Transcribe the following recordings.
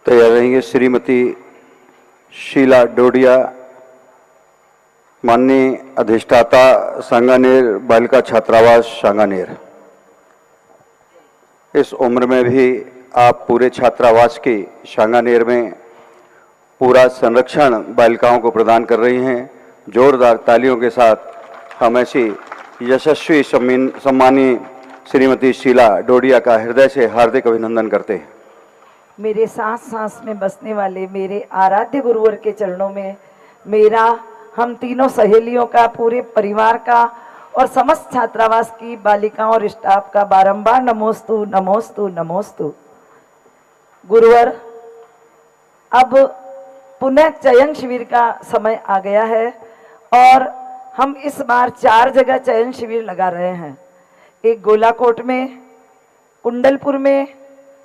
तैयार रहेंगे श्रीमती शीला डोडिया, माननीय अधिष्ठाता सांगानेर बालिका छात्रावास सांगानेर। इस उम्र में भी आप पूरे छात्रावास की सांगानेर में पूरा संरक्षण बालिकाओं को प्रदान कर रही हैं। जोरदार तालियों के साथ हम ऐसी यशस्वी सम्मानीय श्रीमती शीला डोडिया का हृदय से हार्दिक अभिनंदन करते हैं। मेरे सांस सांस में बसने वाले मेरे आराध्य गुरुवर के चरणों में मेरा, हम तीनों सहेलियों का, पूरे परिवार का और समस्त छात्रावास की बालिकाओं और स्टाफ का बारंबार नमोस्तु नमोस्तु नमोस्तु। गुरुवर, अब पुनः चयन शिविर का समय आ गया है और हम इस बार 4 जगह चयन शिविर लगा रहे हैं। एक गोलाकोट में, कुंडलपुर में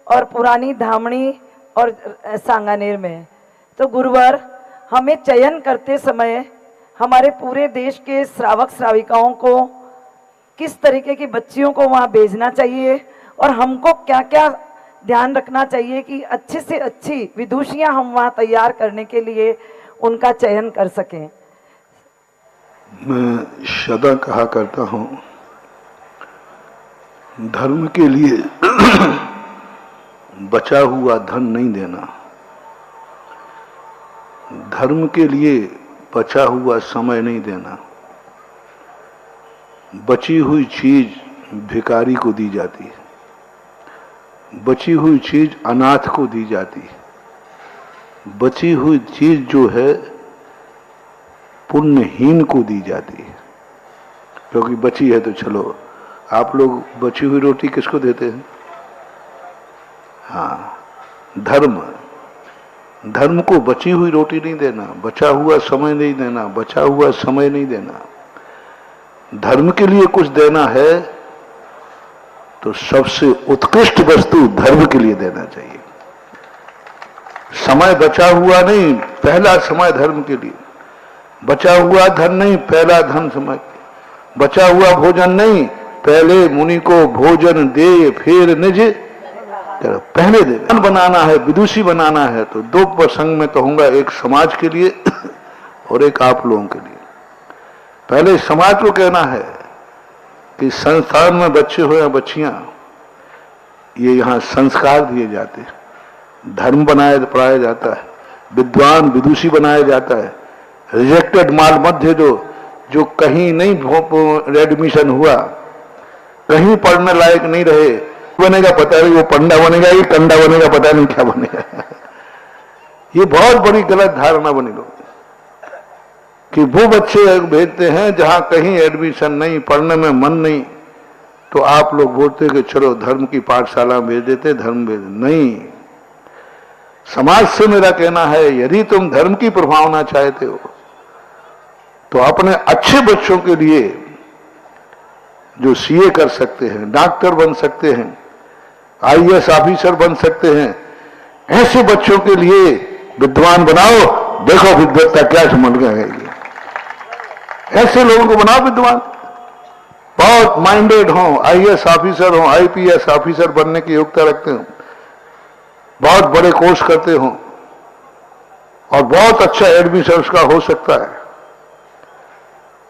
और पुरानी धामणी और सांगानेर में। तो गुरुवर, हमें चयन करते समय हमारे पूरे देश के श्रावक श्राविकाओं को किस तरीके की बच्चियों को वहाँ भेजना चाहिए और हमको क्या क्या ध्यान रखना चाहिए कि अच्छे से अच्छी विदुषियाँ हम वहाँ तैयार करने के लिए उनका चयन कर सकें। मैं सदा कहा करता हूँ, धर्म के लिए बचा हुआ धन नहीं देना, धर्म के लिए बचा हुआ समय नहीं देना। बची हुई चीज भिखारी को दी जाती है, बची हुई चीज अनाथ को दी जाती है, बची हुई चीज जो है पुण्यहीन को दी जाती है। क्योंकि बची है तो चलो, आप लोग बची हुई रोटी किसको देते हैं? हाँ, धर्म, धर्म को बची हुई रोटी नहीं देना, बचा हुआ समय नहीं देना, बचा हुआ समय नहीं देना। धर्म के लिए कुछ देना है तो सबसे उत्कृष्ट वस्तु धर्म के लिए देना चाहिए। समय बचा हुआ नहीं, पहला समय धर्म के लिए। बचा हुआ धन नहीं, पहला धन समय। बचा हुआ भोजन नहीं, पहले मुनि को भोजन दे फिर निज पहले दे। धन बनाना है, विदुषी बनाना है तो 2 प्रसंग में कहूंगा, एक समाज के लिए और एक आप लोगों के लिए। पहले समाज को कहना है कि संस्थान में बच्चे हो या बच्चियां, ये यहाँ संस्कार दिए जाते हैं, धर्म बनाया पढ़ाया जाता है, विद्वान विदुषी बनाया जाता है। रिजेक्टेड माल मध्य जो कहीं नहीं एडमिशन हुआ, कहीं पढ़ने लायक नहीं रहे, बनेगा पता नहीं, वो पंडा बनेगा ये कंडा बनेगा, पता नहीं क्या बनेगा। ये बहुत बड़ी गलत धारणा बनी लोग कि वो बच्चे भेजते हैं जहां कहीं एडमिशन नहीं, पढ़ने में मन नहीं, तो आप लोग बोलते कि चलो धर्म की पाठशाला भेज देते, धर्म भेज नहीं। समाज से मेरा कहना है, यदि तुम धर्म की प्रभावना चाहते हो तो अपने अच्छे बच्चों के लिए जो सीए कर सकते हैं, डॉक्टर बन सकते हैं, आईएएस ऑफिसर बन सकते हैं, ऐसे बच्चों के लिए विद्वान बनाओ। देखो विद्वत्ता क्या समझ गए, ऐसे लोगों को बनाओ विद्वान, बहुत माइंडेड हो, आईएएस ऑफिसर हो, आईपीएस ऑफिसर बनने की योग्यता रखते हो, बहुत बड़े कोर्स करते हो और बहुत अच्छा एडमिशन उसका हो सकता है।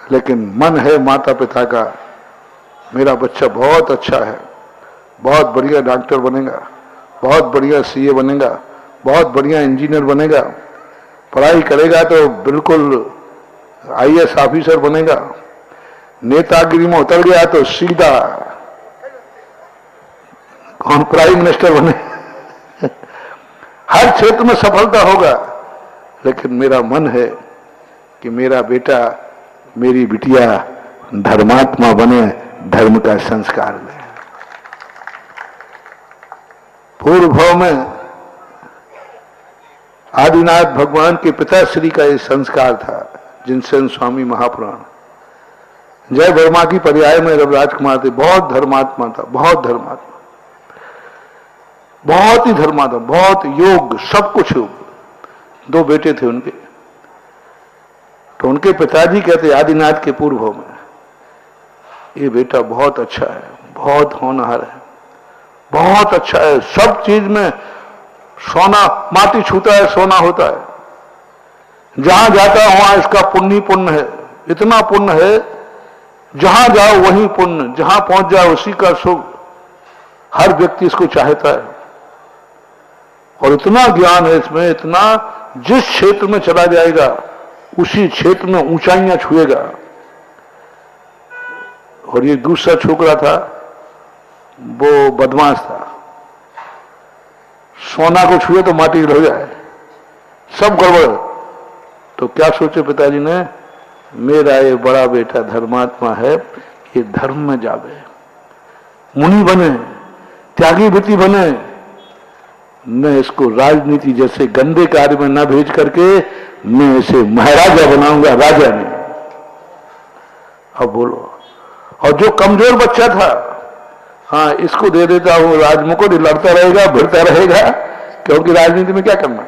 लेकिन मन है माता पिता का, मेरा बच्चा बहुत अच्छा है, बहुत बढ़िया डॉक्टर बनेगा, बहुत बढ़िया सीए बनेगा, बहुत बढ़िया इंजीनियर बनेगा, पढ़ाई करेगा तो बिल्कुल आईएएस ऑफिसर बनेगा, नेतागिरी में उतर गया तो सीधा कौन प्राइम मिनिस्टर बने। हर क्षेत्र में सफलता होगा। लेकिन मेरा मन है कि मेरा बेटा मेरी बिटिया धर्मात्मा बने, धर्म का संस्कार ले। पूर्व भाव में आदिनाथ भगवान के पिताश्री का ये संस्कार था, जिनसेन स्वामी महापुराण। जय वर्मा की पर्याय में जब राजकुमार थे, बहुत धर्मात्मा था, बहुत धर्मात्मा, बहुत ही धर्मात्मा, बहुत योग, सब कुछ योग। 2 बेटे थे उनके, तो उनके पिताजी कहते आदिनाथ के पूर्व में, ये बेटा बहुत अच्छा है, बहुत होनहार है, बहुत अच्छा है, सब चीज में सोना, माटी छूता है सोना होता है। जहां जाता है वहां इसका पुण्य पुण्य है, इतना पुण्य है, जहां जाओ वहीं पुण्य, जहां पहुंच जाओ उसी का सुख। हर व्यक्ति इसको चाहता है और इतना ज्ञान है इसमें, इतना, जिस क्षेत्र में चला जाएगा उसी क्षेत्र में ऊंचाइयां छुएगा। और ये दूसरा छोकरा था, वो बदमाश था, सोना को छुए तो माटी हो जाए, सब गड़बड़। तो क्या सोचे पिताजी ने, मेरा ये बड़ा बेटा धर्मात्मा है, ये धर्म में जावे, मुनि बने, त्यागी व्यक्ति बने, मैं इसको राजनीति जैसे गंदे कार्य में न भेज करके मैं इसे महाराजा बनाऊंगा, राजा नहीं। अब बोलो, और जो कमजोर बच्चा था, हाँ इसको दे देता हूं राजमुकुट, लड़ता रहेगा, भिड़ता रहेगा, क्योंकि राजनीति में क्या करना।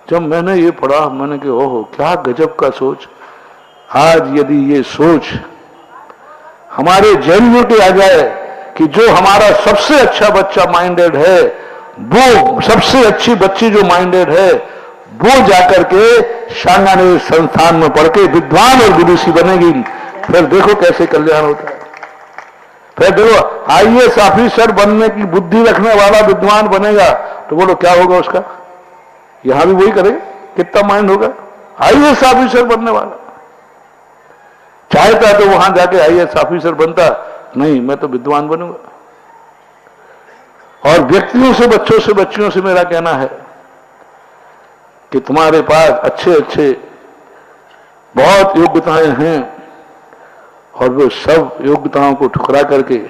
जब मैंने ये पढ़ा, मैंने कहा ओहो क्या गजब का सोच। आज यदि ये सोच हमारे जैनियों के आ जाए कि जो हमारा सबसे अच्छा बच्चा माइंडेड है, वो सबसे अच्छी बच्ची जो माइंडेड है, वो जाकर के सांगानेर संस्थान में पढ़ के विद्वान और विदुषी बनेगी, फिर देखो कैसे कल्याण होता है। फिर देखो आईएएस ऑफिसर बनने की बुद्धि रखने वाला विद्वान बनेगा, तो बोलो क्या होगा उसका। यहां भी वही करेगा, कितना माइंड होगा। आईएएस ऑफिसर बनने वाला चाहता तो वहां जाके आईएएस ऑफिसर बनता, नहीं मैं तो विद्वान बनूंगा। और व्यक्तियों से, बच्चों से, बच्चियों से मेरा कहना है कि तुम्हारे पास अच्छे अच्छे बहुत योग्यताएं हैं, और वो सब योग्यताओं को ठुकरा करके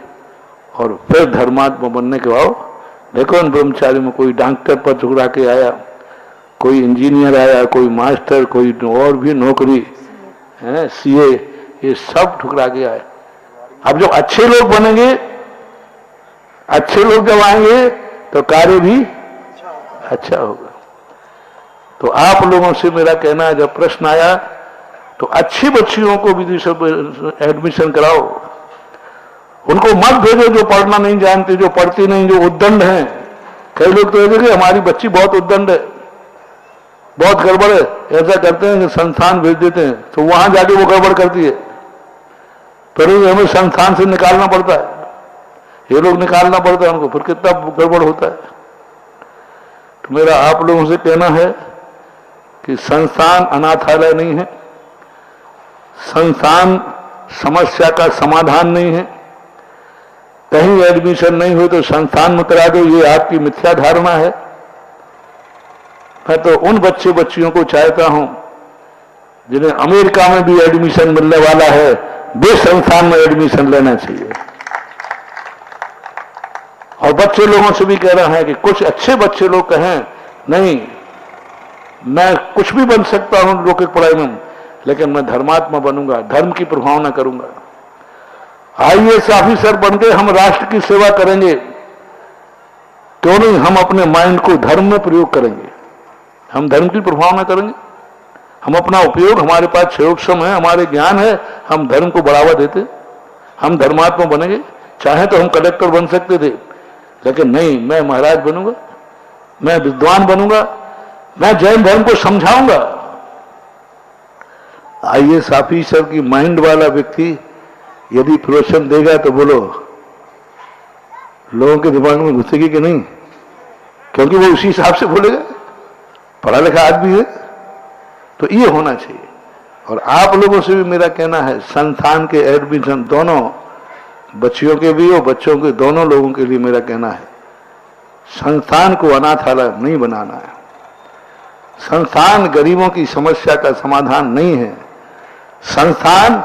और फिर धर्मात्मा बनने के बाद देखो उन ब्रह्मचारी में कोई डॉक्टर पर ठुकरा के आया, कोई इंजीनियर आया, कोई मास्टर, कोई और भी नौकरी है, सीए, ये सब ठुकरा के आए। अब जब अच्छे लोग बनेंगे, अच्छे लोग जब आएंगे तो कार्य भी अच्छा होगा। तो आप लोगों से मेरा कहना है, जब प्रश्न आया तो अच्छी बच्चियों को विदेशों में एडमिशन कराओ, उनको मत भेजो जो पढ़ना नहीं जानती, जो पढ़ती नहीं, जो उद्दंड हैं। कई लोग तो ये हमारी बच्ची बहुत उद्दंड है, बहुत गड़बड़ है, ऐसा करते हैं कि संस्थान भेज देते हैं, तो वहां जाके वो गड़बड़ करती है, फिर हमें संस्थान से निकालना पड़ता है, ये लोग निकालना पड़ता है उनको, फिर कितना गड़बड़ होता है। तो मेरा आप लोगों से कहना है कि संस्थान अनाथालय नहीं है, संस्थान समस्या का समाधान नहीं है। कहीं एडमिशन नहीं हो तो संस्थान में करा दो, ये आपकी मिथ्या धारणा है। मैं तो उन बच्चे बच्चियों को चाहता हूं जिन्हें अमेरिका में भी एडमिशन मिलने वाला है, वे संस्थान में एडमिशन लेना चाहिए। और बच्चे लोगों से भी कह रहा है कि कुछ अच्छे बच्चे लोग कहें नहीं मैं कुछ भी बन सकता हूं लौकिक पढ़ाई में, लेकिन मैं धर्मात्मा बनूंगा, धर्म की प्रभावना करूंगा। आईएएस ऑफिसर बनकर हम राष्ट्र की सेवा करेंगे, क्यों नहीं हम अपने माइंड को धर्म में प्रयोग करेंगे, हम धर्म की प्रभावना करेंगे। हम अपना उपयोग, हमारे पास क्षयोक्षम है, हमारे ज्ञान है, हम धर्म को बढ़ावा देते, हम धर्मात्मा बनेंगे। चाहे तो हम कलेक्टर बन सकते थे, लेकिन नहीं, मैं महाराज बनूंगा, मैं विद्वान बनूंगा, मैं जैन धर्म को समझाऊंगा। आईएएस ऑफिसर की माइंड वाला व्यक्ति यदि प्रवचन देगा तो बोलो लोगों के दिमाग में घुसेगी कि नहीं, क्योंकि वो उसी हिसाब से बोलेगा, पढ़ा लिखा आदमी है। तो ये होना चाहिए। और आप लोगों से भी मेरा कहना है, संस्थान के एडमिशन दोनों बच्चियों के भी और बच्चों के दोनों लोगों के लिए मेरा कहना है, संस्थान को अनाथालय नहीं बनाना है। संस्थान गरीबों की समस्या का समाधान नहीं है। संस्थान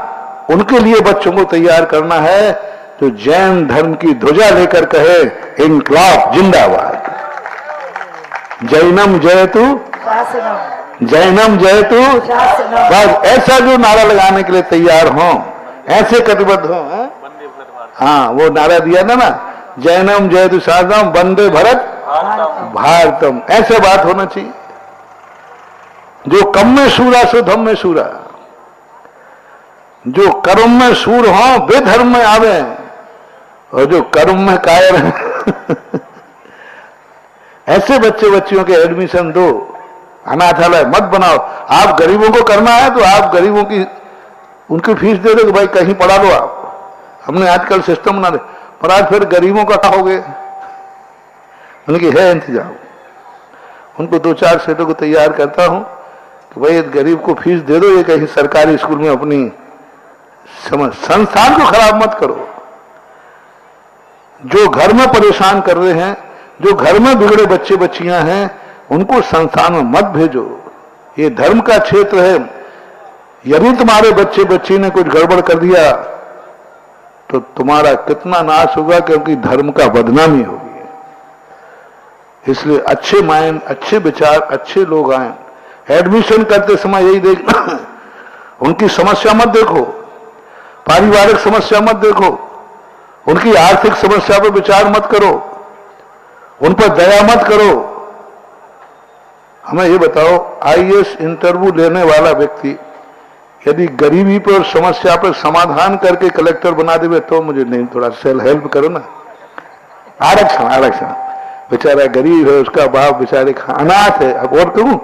उनके लिए बच्चों को तैयार करना है जो जैन धर्म की ध्वजा लेकर कहे इनकलाब जिंदाबाद, जैनम जयतु जैनम जयतु, बस ऐसा जो नारा लगाने के लिए तैयार हो, ऐसे कटिबद्ध हो। हाँ, वो नारा दिया ना, जैनम जयतु शारदम वंदे भारत भारतम, ऐसे बात होना चाहिए। जो कम में सूरा सो धम में सूरा, जो कर्म में सूर हो वे धर्म में आवे, और जो कर्म में कायर है ऐसे बच्चे बच्चियों के एडमिशन दो, अनाथालय मत बनाओ। आप गरीबों को करना है तो आप गरीबों की उनकी फीस दे दो कि भाई कहीं पढ़ा लो आप। हमने आजकल सिस्टम बना दे, पर आज फिर गरीबों का क्या हो गए, उनकी है इंतजाम। उनको 2-4 सेटों को तैयार करता हूं कि भाई गरीब को फीस दे दो, ये कहीं सरकारी स्कूल में अपनी समझ, संस्थान को खराब मत करो। जो घर में परेशान कर रहे हैं, जो घर में बिगड़े बच्चे बच्चियां हैं, उनको संस्थान में मत भेजो। ये धर्म का क्षेत्र है। यदि तुम्हारे बच्चे बच्ची ने कुछ गड़बड़ कर दिया तो तुम्हारा कितना नाश होगा, क्योंकि धर्म का बदनामी होगी। इसलिए अच्छे माइंड, अच्छे विचार, अच्छे लोग आए। एडमिशन करते समय यही देखना, उनकी समस्या मत देखो, पारिवारिक समस्या मत देखो, उनकी आर्थिक समस्या पर विचार मत करो, उन पर दया मत करो। हमें ये बताओ, आईएएस इंटरव्यू लेने वाला व्यक्ति यदि गरीबी पर समस्या पर समाधान करके कलेक्टर बना देवे तो मुझे नहीं, थोड़ा सेल्फ हेल्प करो ना। आरक्षण आरक्षण, बेचारा गरीब है, उसका बाप बेचारे अनाथ है। अब और कहूं,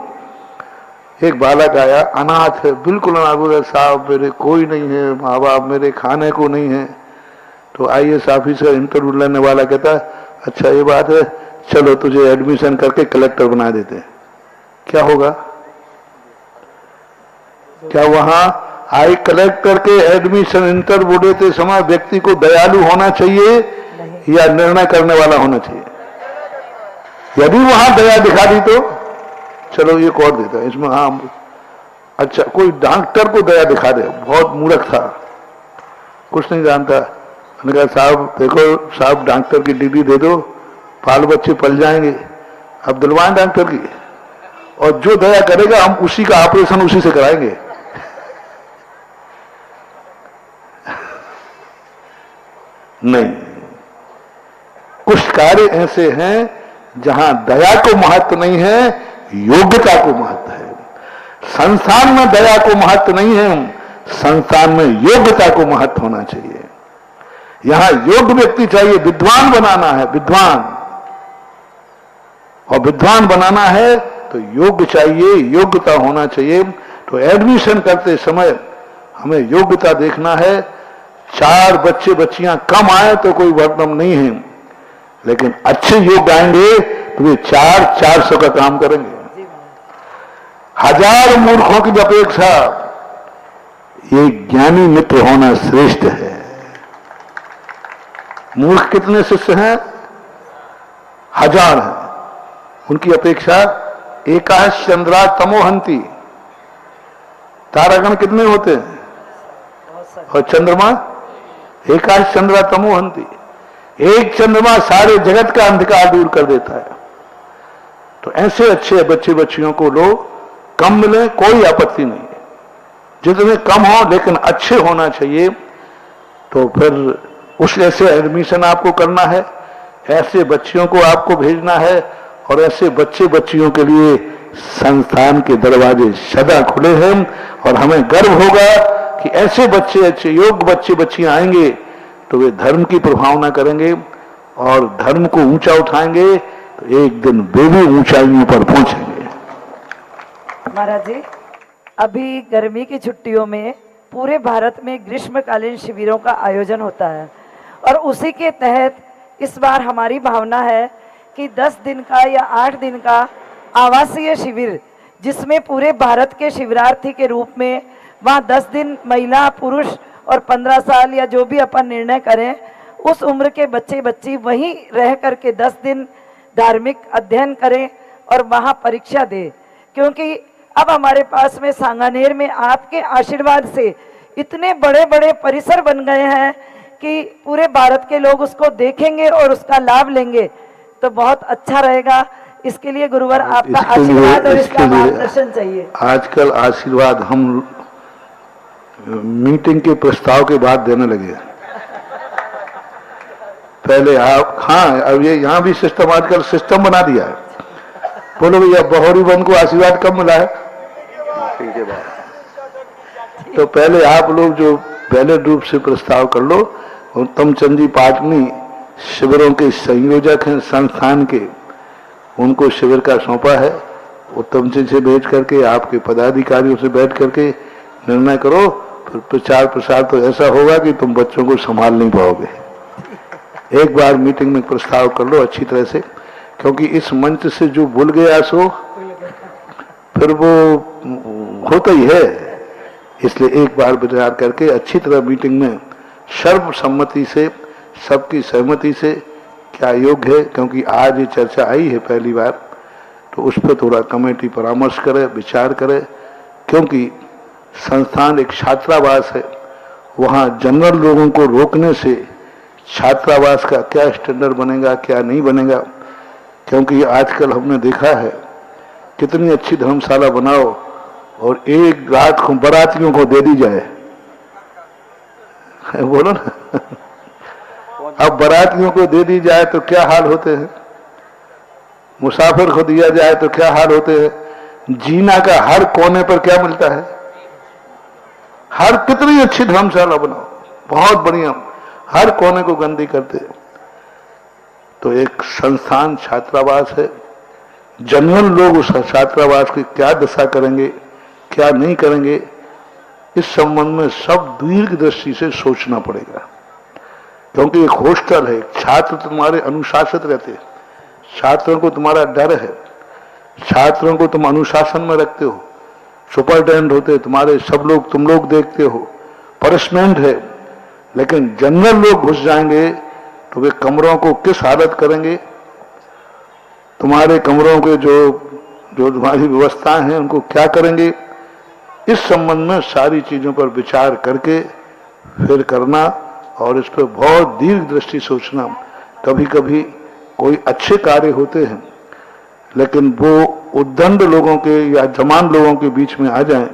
एक बालक आया अनाथ है, बिल्कुल अनाथ, बोला साहब मेरे कोई नहीं है, माँ बाप मेरे खाने को नहीं है। तो आईएएस ऑफिसर इंटरव्यू लेने वाला कहता है अच्छा ये बात है, चलो तुझे एडमिशन करके कलेक्टर बना देते हैं। क्या होगा? क्या वहां आई कलेक्टर के एडमिशन इंटरव्यू देते समय व्यक्ति को दयालु होना चाहिए या निर्णय करने वाला होना चाहिए? यदि वहां दया दिखा दी तो चलो ये और देता है इसमें। हाँ अच्छा, कोई डॉक्टर को दया दिखा दे, बहुत मूर्ख था, कुछ नहीं जानता। मैंने कहा साहब देखो साहब, डॉक्टर की डिग्री दे दो, बाल बच्चे पल जाएंगे। अब दिलवाएं डॉक्टर की, और जो दया करेगा हम उसी का ऑपरेशन उसी से कराएंगे। नहीं, कुछ कार्य ऐसे हैं जहां दया को महत्व नहीं है, योग्यता को महत्व है। संस्थान में दया को महत्व नहीं है, संस्थान में योग्यता को महत्व होना चाहिए। यहां योग्य व्यक्ति चाहिए, विद्वान बनाना है, विद्वान, और विद्वान बनाना है तो योग्य चाहिए, योग्यता होना चाहिए। तो एडमिशन करते समय हमें योग्यता देखना है। 4 बच्चे बच्चियां कम आए तो कोई वर्णन नहीं है, लेकिन अच्छे योग्य आएंगे तो वे 400 का काम करेंगे। 1000 मूर्खों की अपेक्षा ये ज्ञानी मित्र होना श्रेष्ठ है। मूर्ख कितने शिष्य हैं? 1000 हैं। उनकी अपेक्षा एकाश चंद्रा तमोहंती, तारागण कितने होते हैं? और चंद्रमा एकाश चंद्रा तमोहंती, एक चंद्रमा सारे जगत का अंधकार दूर कर देता है। तो ऐसे अच्छे बच्चे बच्चियों को लो, कम मिले कोई आपत्ति नहीं है, जितने कम हो लेकिन अच्छे होना चाहिए। तो फिर उस ऐसे एडमिशन आपको करना है, ऐसे बच्चियों को आपको भेजना है, और ऐसे बच्चे बच्चियों के लिए संस्थान के दरवाजे सदा खुले हैं। और हमें गर्व होगा कि ऐसे बच्चे, अच्छे योग्य बच्चे बच्चियां आएंगे तो वे धर्म की प्रभावना करेंगे और धर्म को ऊंचा उठाएंगे, तो एक दिन वे भी ऊंचाइयों पर पहुंचेंगे। महाराज जी, अभी गर्मी की छुट्टियों में पूरे भारत में ग्रीष्मकालीन शिविरों का आयोजन होता है, और उसी के तहत इस बार हमारी भावना है कि 10 दिन का या 8 दिन का आवासीय शिविर, जिसमें पूरे भारत के शिविरार्थी के रूप में वहाँ 10 दिन महिला पुरुष और 15 साल या जो भी अपन निर्णय करें, उस उम्र के बच्चे बच्ची वहीं रह करके 10 दिन धार्मिक अध्ययन करें और वहाँ परीक्षा दें। क्योंकि अब हमारे पास में सांगानेर में आपके आशीर्वाद से इतने बड़े बड़े परिसर बन गए हैं कि पूरे भारत के लोग उसको देखेंगे और उसका लाभ लेंगे, तो बहुत अच्छा रहेगा। इसके लिए गुरुवर आपका आशीर्वाद और इसका मार्गदर्शन चाहिए। आजकल आशीर्वाद हम मीटिंग के प्रस्ताव के बाद देने लगे। पहले आप, हाँ अब ये यहाँ भी सिस्टम, आजकल सिस्टम बना दिया है। बोलो भैया बहोरी बन को आशीर्वाद कब मिला है? के बाद। तो पहले आप लोग जो पहले रूप से प्रस्ताव कर लो, उत्तम चंद जी पाटनी शिविरों के संयोजक हैं संस्थान के, उनको शिविर का सौंपा है। उत्तम जी से भेज करके आपके पदाधिकारियों से बैठ करके निर्णय करो, फिर प्रचार प्रसार तो ऐसा होगा कि तुम बच्चों को संभाल नहीं पाओगे। एक बार मीटिंग में प्रस्ताव कर लो अच्छी तरह से, क्योंकि इस मंच से जो भूल गया सो फिर वो होता ही है। इसलिए एक बार विचार करके अच्छी तरह मीटिंग में सर्वसम्मति से, सबकी सहमति से क्या योग्य है, क्योंकि आज ये चर्चा आई है पहली बार, तो उस पर थोड़ा कमेटी परामर्श करे, विचार करे। क्योंकि संस्थान एक छात्रावास है, वहाँ जनरल लोगों को रोकने से छात्रावास का क्या स्टैंडर्ड बनेगा, क्या नहीं बनेगा। क्योंकि आजकल हमने देखा है कितनी अच्छी धर्मशाला बनाओ और एक रात को बारातियों को दे दी जाए, बोलो ना। अब बारातियों को दे दी जाए तो क्या हाल होते हैं, मुसाफिर को दिया जाए तो क्या हाल होते हैं। जीना का हर कोने पर क्या मिलता है, हर कितनी अच्छी धर्मशाला बनाओ, बहुत बढ़िया, हर कोने को गंदी करते हैं। तो एक संस्थान छात्रावास है, जनरल लोग उस छात्रावास की क्या दशा करेंगे, क्या नहीं करेंगे, इस संबंध में सब दीर्घ दृष्टि से सोचना पड़ेगा। क्योंकि एक हॉस्टल है, छात्र तुम्हारे अनुशासित रहते हैं, छात्रों को तुम्हारा डर है, छात्रों को तुम अनुशासन में रखते हो, सुपरिटेंडेंट होते तुम्हारे, सब लोग तुम लोग देखते हो, पनिशमेंट है। लेकिन जनरल लोग घुस जाएंगे तो वे कमरों को किस हालत करेंगे, तुम्हारे कमरों के जो तुम्हारी व्यवस्थाएं हैं उनको क्या करेंगे। इस संबंध में सारी चीजों पर विचार करके फिर करना, और इस पर बहुत दीर्घ दृष्टि सोचना। कभी कभी कोई अच्छे कार्य होते हैं, लेकिन वो उद्दंड लोगों के या जमान लोगों के बीच में आ जाएं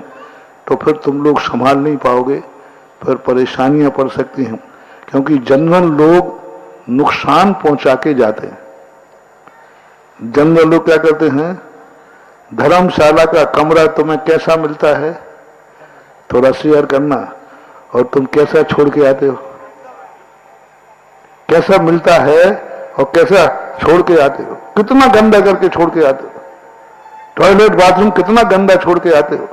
तो फिर तुम लोग संभाल नहीं पाओगे, फिर परेशानियां पड़ सकती हैं। क्योंकि जनरल लोग नुकसान पहुंचा के जाते हैं। जनरल लोग क्या करते हैं, धर्मशाला का कमरा तुम्हें कैसा मिलता है थोड़ा शेयर करना, और तुम कैसा छोड़ के आते हो, कैसा मिलता है और कैसा छोड़ के आते हो, कितना गंदा करके छोड़ के आते हो, टॉयलेट बाथरूम कितना गंदा छोड़ के आते हो,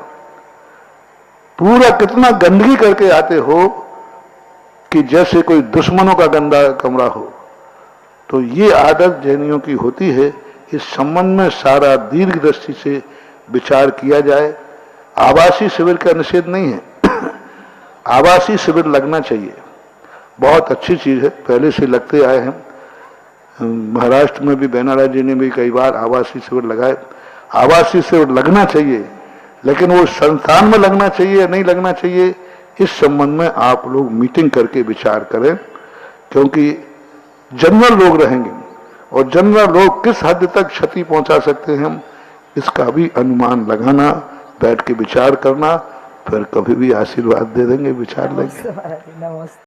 पूरा कितना गंदगी करके आते हो कि जैसे कोई दुश्मनों का गंदा कमरा हो। तो ये आदत जैनियों की होती है। इस संबंध में सारा दीर्घ दृष्टि से विचार किया जाए। आवासीय शिविर का निषेध नहीं है, आवासीय शिविर लगना चाहिए, बहुत अच्छी चीज है, पहले से लगते आए हैं। महाराष्ट्र में भी बेनारा जी ने भी कई बार आवासीय शिविर लगाए। आवासीय शिविर लगना चाहिए, लेकिन वो संस्थान में लगना चाहिए या नहीं लगना चाहिए, इस संबंध में आप लोग मीटिंग करके विचार करें। क्योंकि जनरल लोग रहेंगे और जनरल लोग किस हद तक क्षति पहुंचा सकते हैं, इसका भी अनुमान लगाना, बैठ के विचार करना, फिर कभी भी आशीर्वाद दे देंगे, विचार लेंगे। नमस्ते।